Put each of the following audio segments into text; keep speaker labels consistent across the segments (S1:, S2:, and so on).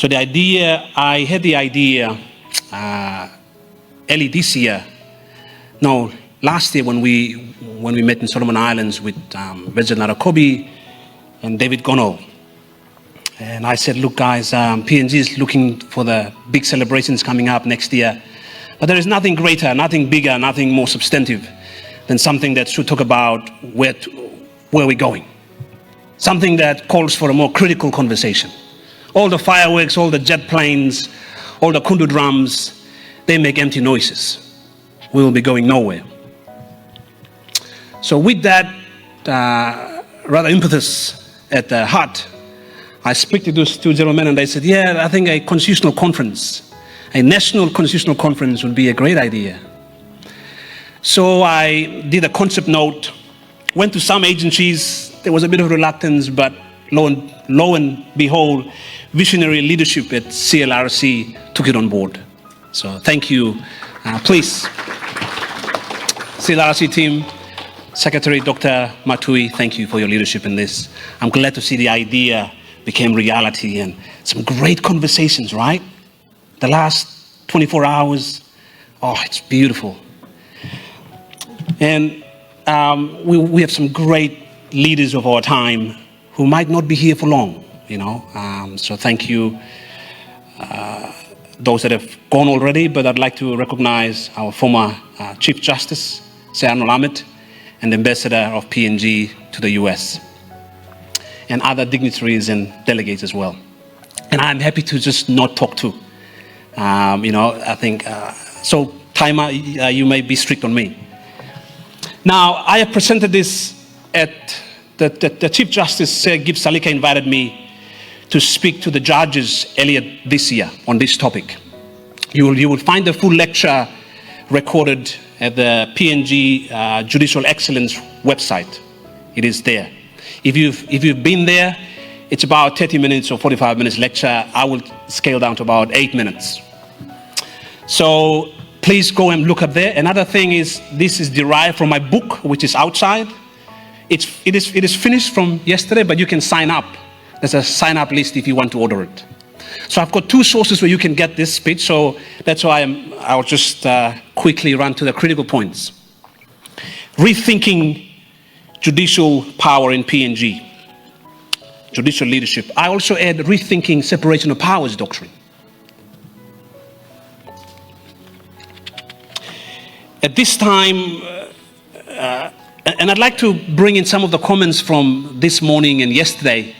S1: So I had the idea early this year, no, last year when we met in Solomon Islands with President Arakobi and David Gono. And I said, look guys, PNG is looking for the big celebrations coming up next year. But there is nothing greater, nothing bigger, nothing more substantive than something that should talk about where we're going. Something that calls for a more critical conversation. All the fireworks, all the jet planes, all the kundu drums, they make empty noises. We will be going nowhere. So with that rather impetus at the heart, I speak to those two gentlemen and they said, yeah, I think a constitutional conference, a national constitutional conference would be a great idea. So I did a concept note, went to some agencies. There was a bit of reluctance, but lo and behold, visionary leadership at CLRC took it on board. So thank you. Please, CLRC team, Secretary Dr. Matui, thank you for your leadership in this. I'm glad to see the idea became reality and some great conversations, right? The last 24 hours, oh, it's beautiful. And we have some great leaders of our time who might not be here for long, you know. So thank you, those that have gone already, but I'd like to recognize our former Chief Justice, Sir Arnold Ahmed, and Ambassador of PNG to the US, and other dignitaries and delegates as well. And I'm happy to just not talk to, you know, I think, so Timer, you may be strict on me. Now, I have presented this at the Chief Justice, Sir Gibbs Salika, invited me to speak to the judges earlier this year on this topic. You will find the full lecture recorded at the PNG Judicial Excellence website. It is there. If you've been there, it's about 30 minutes or 45 minutes lecture. I will scale down to about 8 minutes. So please go and look up there. Another thing is, this is derived from my book, which is outside. It is finished from yesterday, but you can sign up. There's a sign up list if you want to order it. So I've got two sources where you can get this speech. So that's why I'll just quickly run to the critical points. Rethinking judicial power in PNG, judicial leadership. I also add rethinking separation of powers doctrine. At this time, and I'd like to bring in some of the comments from this morning and yesterday,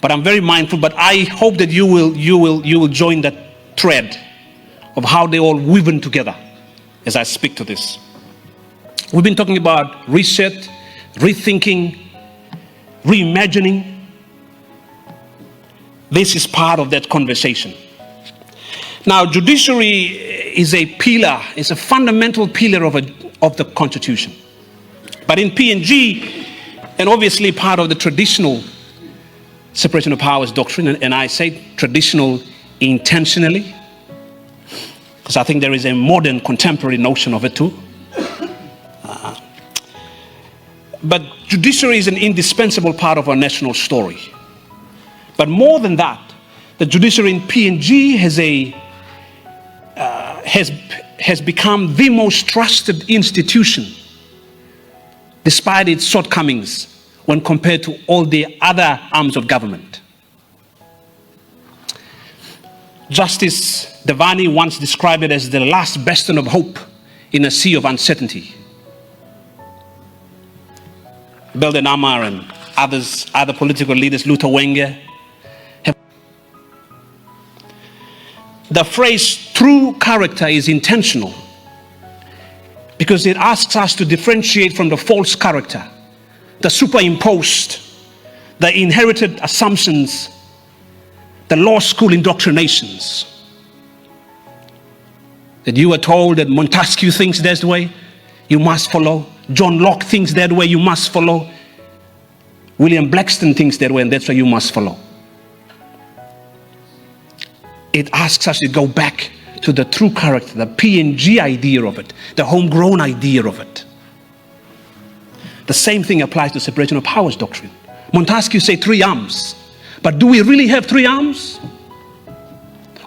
S1: but I'm very mindful, but I hope that you will join that thread of how they all weave together as I speak to this. We've been talking about reset, rethinking, reimagining. This is part of that conversation. Now, judiciary is a pillar, it's a fundamental pillar of the Constitution. But in PNG, and obviously part of the traditional separation of powers doctrine, and I say traditional intentionally, because I think there is a modern contemporary notion of it too. But judiciary is an indispensable part of our national story. But more than that, the judiciary in PNG has become the most trusted institution, despite its shortcomings when compared to all the other arms of government. Justice Devani once described it as the last bastion of hope in a sea of uncertainty. Belden Amar and other political leaders, Luther Wenger, the phrase true character is intentional because it asks us to differentiate from the false character, the superimposed, the inherited assumptions, the law school indoctrinations. That you were told that Montesquieu thinks that way, you must follow. John Locke thinks that way, you must follow. William Blackstone thinks that way, and that's why you must follow. It asks us to go back to the true character, the PNG idea of it, the homegrown idea of it. The same thing applies to separation of powers doctrine. Montesquieu said 3 arms, but do we really have 3 arms?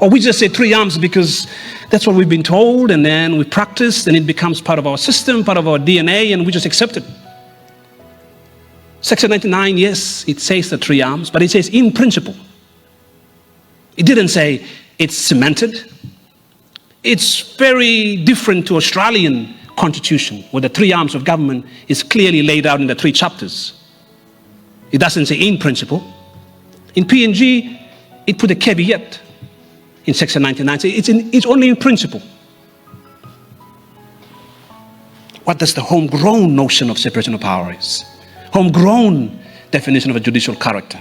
S1: Or we just say 3 arms because that's what we've been told, and then we practice, and it becomes part of our system, part of our DNA, and we just accept it. Section 99, yes, it says the 3 arms, but it says in principle. It didn't say it's cemented. It's very different to Australian constitution, where the 3 arms of government is clearly laid out in the 3 chapters. It doesn't say in principle. In PNG, it put a caveat in Section 99. It's only in principle. What does the homegrown notion of separation of power is? Homegrown definition of a judicial character.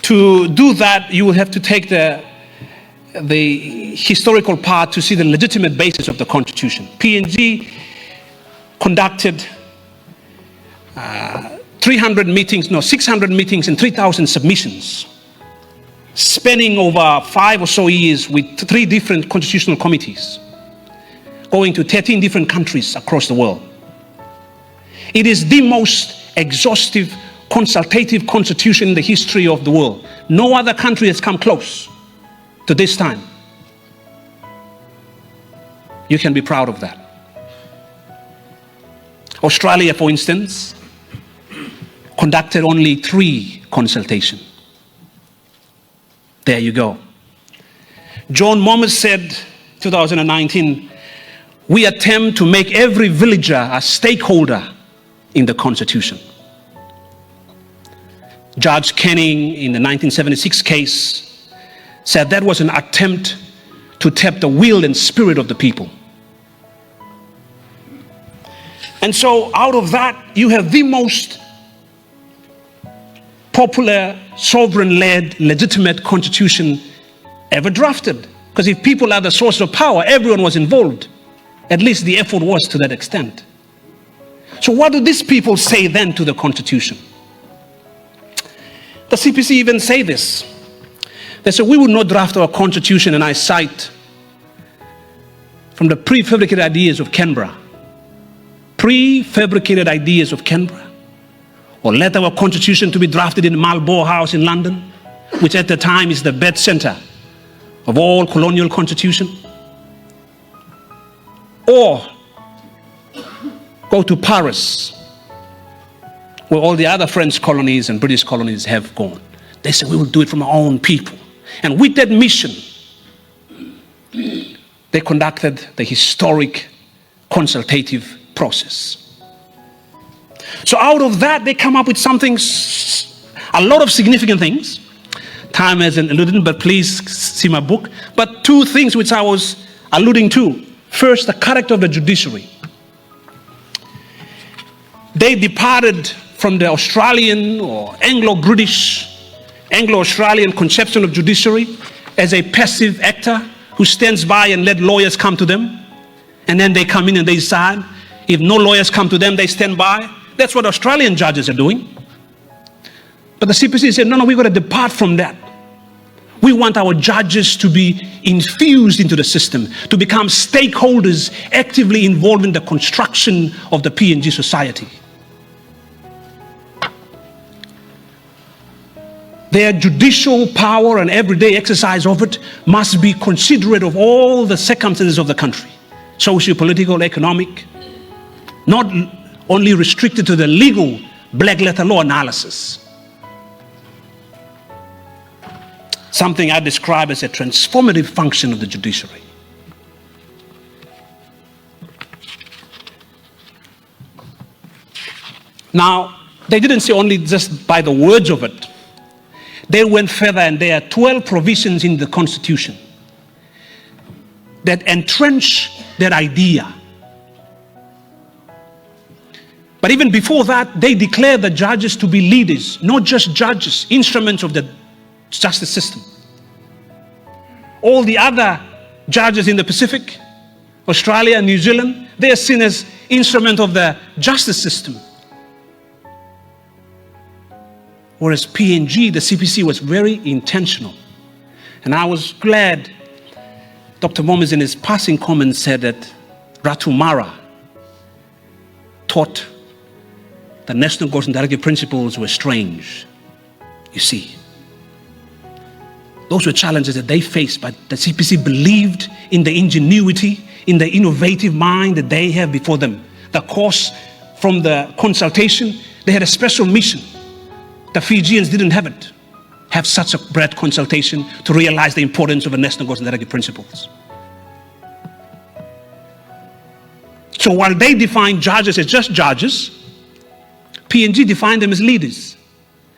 S1: To do that, you will have to take the historical part to see the legitimate basis of the Constitution. PNG conducted 600 meetings and 3,000 submissions, spanning over 5 or so years with 3 different constitutional committees, going to 13 different countries across the world. It is the most exhaustive consultative constitution in the history of the world. No other country has come close to this time. You can be proud of that. Australia, for instance, conducted only 3 consultations. There you go. John Moresby said, 2019, we attempt to make every villager a stakeholder in the Constitution. Judge Canning, in the 1976 case, said that was an attempt to tap the will and spirit of the people. And so out of that, you have the most popular, sovereign-led, legitimate constitution ever drafted. Because if people are the source of power, everyone was involved. At least the effort was to that extent. So what do these people say then to the Constitution? The CPC even say this. They say, we will not draft our Constitution, and I cite from the prefabricated ideas of Canberra. Prefabricated ideas of Canberra. Or let our Constitution to be drafted in Marlborough House in London, which at the time is the bed center of all colonial constitution. Or go to Paris, where all the other French colonies and British colonies have gone. They say, we will do it from our own people. And with that mission, they conducted the historic consultative process. So out of that, they come up with something, a lot of significant things. Time hasn't alluded, but please see my book. But 2 things which I was alluding to. First, the character of the judiciary. They departed from the Australian or Anglo-British, Anglo-Australian conception of judiciary as a passive actor who stands by and let lawyers come to them, and then they come in and they decide. If no lawyers come to them, they stand by. That's what Australian judges are doing. But the CPC said, no, we've got to depart from that. We want our judges to be infused into the system, to become stakeholders actively involved in the construction of the PNG society. Their judicial power and everyday exercise of it must be considerate of all the circumstances of the country, socio-political, economic, not only restricted to the legal black letter law analysis. Something I describe as a transformative function of the judiciary. Now, they didn't say only just by the words of it. They went further, and there are 12 provisions in the Constitution that entrench that idea. But even before that, they declare the judges to be leaders, not just judges, instruments of the justice system. All the other judges in the Pacific, Australia, New Zealand, they are seen as instruments of the justice system. Whereas PNG, the CPC, was very intentional. And I was glad Dr. Moresby in his passing comments said that Ratu Mara taught the national goals and directive principles were strange. You see, those were challenges that they faced, but the CPC believed in the ingenuity, in the innovative mind that they have before them. The course from the consultation, they had a special mission. The Fijians didn't have such a broad consultation to realize the importance of the national goals and directive principles. So while they define judges as just judges, PNG defined them as leaders.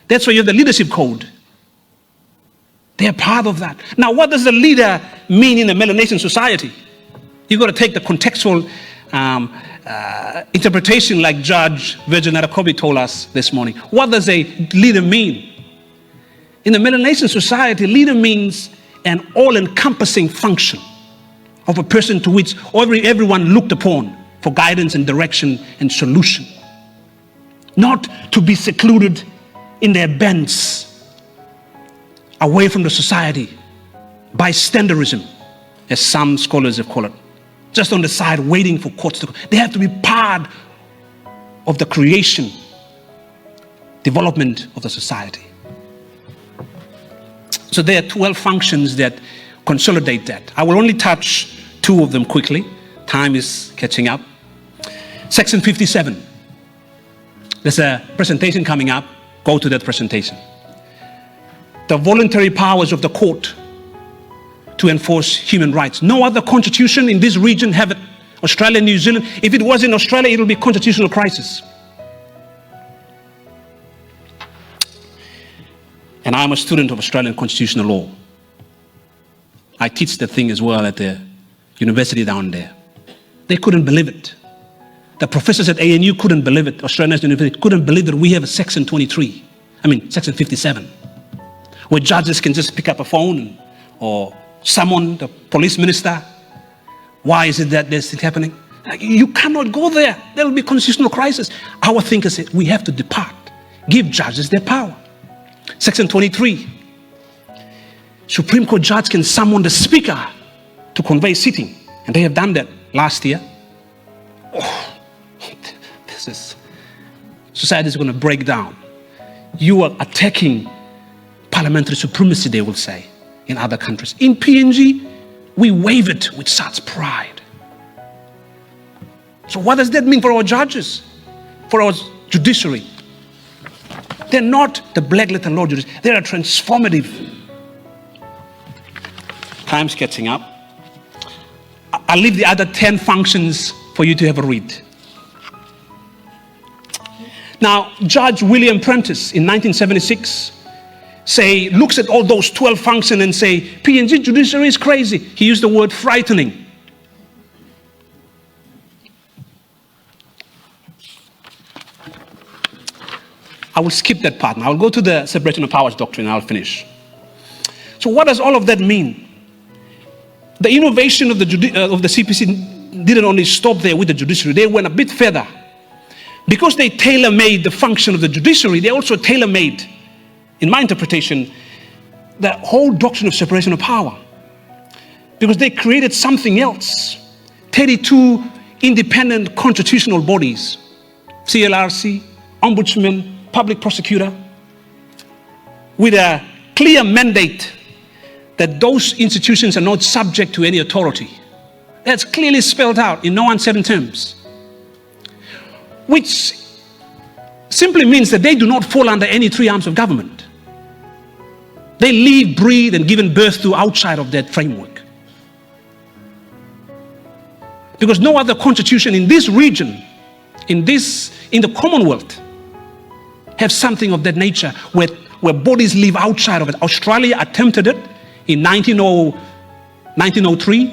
S1: That's why you have the leadership code. They are part of that. Now, what does a leader mean in a Melanesian society? You've got to take the contextual interpretation like Judge Virgin Arakobi told us this morning. What does a leader mean? In the Melanesian society, leader means an all-encompassing function of a person to which everyone looked upon for guidance and direction and solution. Not to be secluded in their bents, away from the society, bystanderism, as some scholars have called it. Just on the side, waiting for courts to come. They have to be part of the creation, development of the society. So there are 12 functions that consolidate that. I will only touch 2 of them quickly. Time is catching up. Section 57. There's a presentation coming up. Go to that presentation. The voluntary powers of the court to enforce human rights. No other constitution in this region have it. Australia, New Zealand. If it was in Australia, it will be constitutional crisis. And I'm a student of Australian constitutional law. I teach the thing as well at the university down there. They couldn't believe it. The professors at ANU couldn't believe it. Australian National University couldn't believe that we have a section section 57, where judges can just pick up a phone or summon the police minister. Why is it that this is happening? Like, you cannot go there. There will be constitutional crisis. Our thinkers said, we have to depart. Give judges their power. Section 23. Supreme Court judge can summon the speaker to convey sitting. And they have done that last year. Society is going to break down. You are attacking parliamentary supremacy, they will say, in other countries. In PNG, we wave it with such pride. So what does that mean for our judges? For our judiciary? They're not the black letter law judiciary. They're a transformative. Time's catching up. I'll leave the other 10 functions for you to have a read. Now, Judge William Prentice in 1976 looks at all those 12 functions and say, PNG judiciary is crazy. He used the word frightening. I will skip that part now. I'll go to the separation of powers doctrine and I'll finish. So what does all of that mean? The innovation of the CPC didn't only stop there with the judiciary. They went a bit further. Because they tailor-made the function of the judiciary, they also tailor-made, in my interpretation, the whole doctrine of separation of power. Because they created something else. 32 independent constitutional bodies. CLRC, Ombudsman, Public Prosecutor, with a clear mandate that those institutions are not subject to any authority. That's clearly spelled out in no uncertain terms. Which simply means that they do not fall under any 3 arms of government. They live, breathe, and given birth to outside of that framework. Because no other constitution in this region, in the Commonwealth, have something of that nature where bodies live outside of it. Australia attempted it in 1903.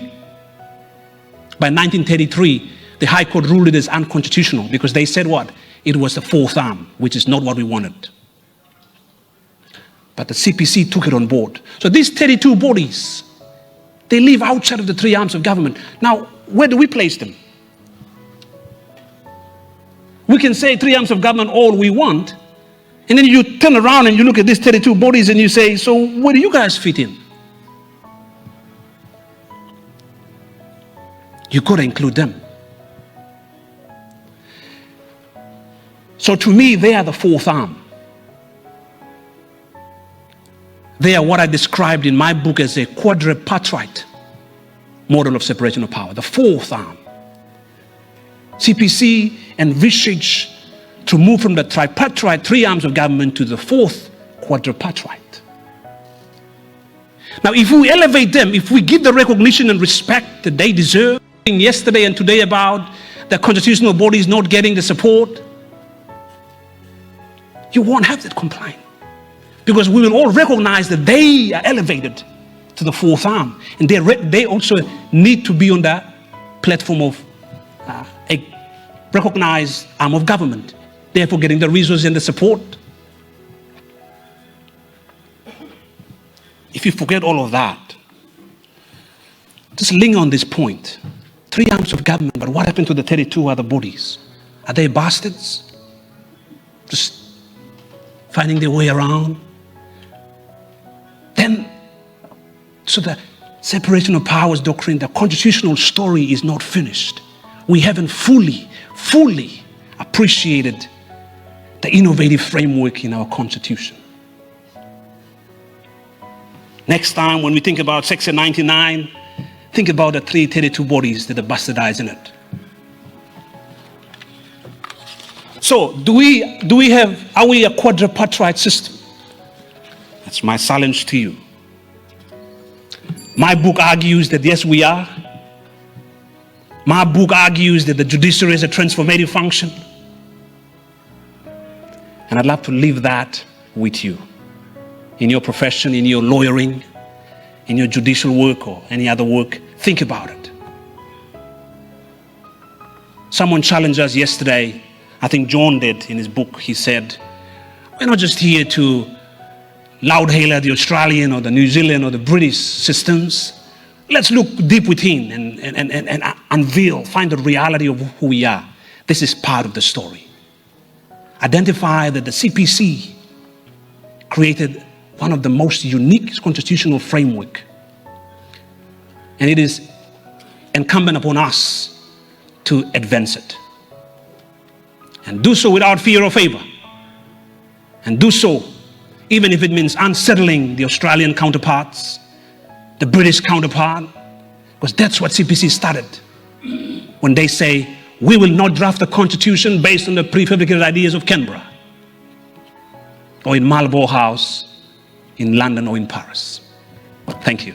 S1: By 1933, the High Court ruled it as unconstitutional because they said what? It was the 4th arm, which is not what we wanted. But the CPC took it on board. So these 32 bodies, they live outside of the 3 arms of government. Now, where do we place them? We can say 3 arms of government all we want, and then you turn around and you look at these 32 bodies and you say, so where do you guys fit in? You've got to include them. So to me, they are the fourth arm. They are what I described in my book as a quadripartite model of separation of power, the fourth arm. CPC envisaged to move from the tripartite, three arms of government, to the fourth quadripartite. Now, if we elevate them, if we give the recognition and respect that they deserve, yesterday and today about the constitutional bodies not getting the support, you won't have that complaint. Because we will all recognize that they are elevated to the fourth arm. And they also need to be on the platform of a recognized arm of government, therefore getting the resources and the support. If you forget all of that, just linger on this point. Three arms of government, but what happened to the 32 other bodies? Are they bastards? Just finding their way around? Then, so the separation of powers doctrine, the constitutional story is not finished. We haven't fully appreciated the innovative framework in our Constitution. Next time, when we think about Section 99, think about the 332 bodies that are bastardized in it. So, are we a quadripartite system? That's my challenge to you. My book argues that yes, we are. My book argues that the judiciary is a transformative function. And I'd love to leave that with you. In your profession, in your lawyering, in your judicial work or any other work, think about it. Someone challenged us yesterday, I think John did in his book. He said, we're not just here to loud-hailer the Australian or the New Zealand or the British systems. Let's look deep within and unveil, find the reality of who we are. This is part of the story. Identify that the CPC created one of the most unique constitutional framework. And it is incumbent upon us to advance it. And do so without fear or favor. And do so even if it means unsettling the Australian counterparts, the British counterpart, because that's what CPC started when they say, we will not draft a constitution based on the prefabricated ideas of Canberra or in Marlborougugh House in London or in Paris. Thank you.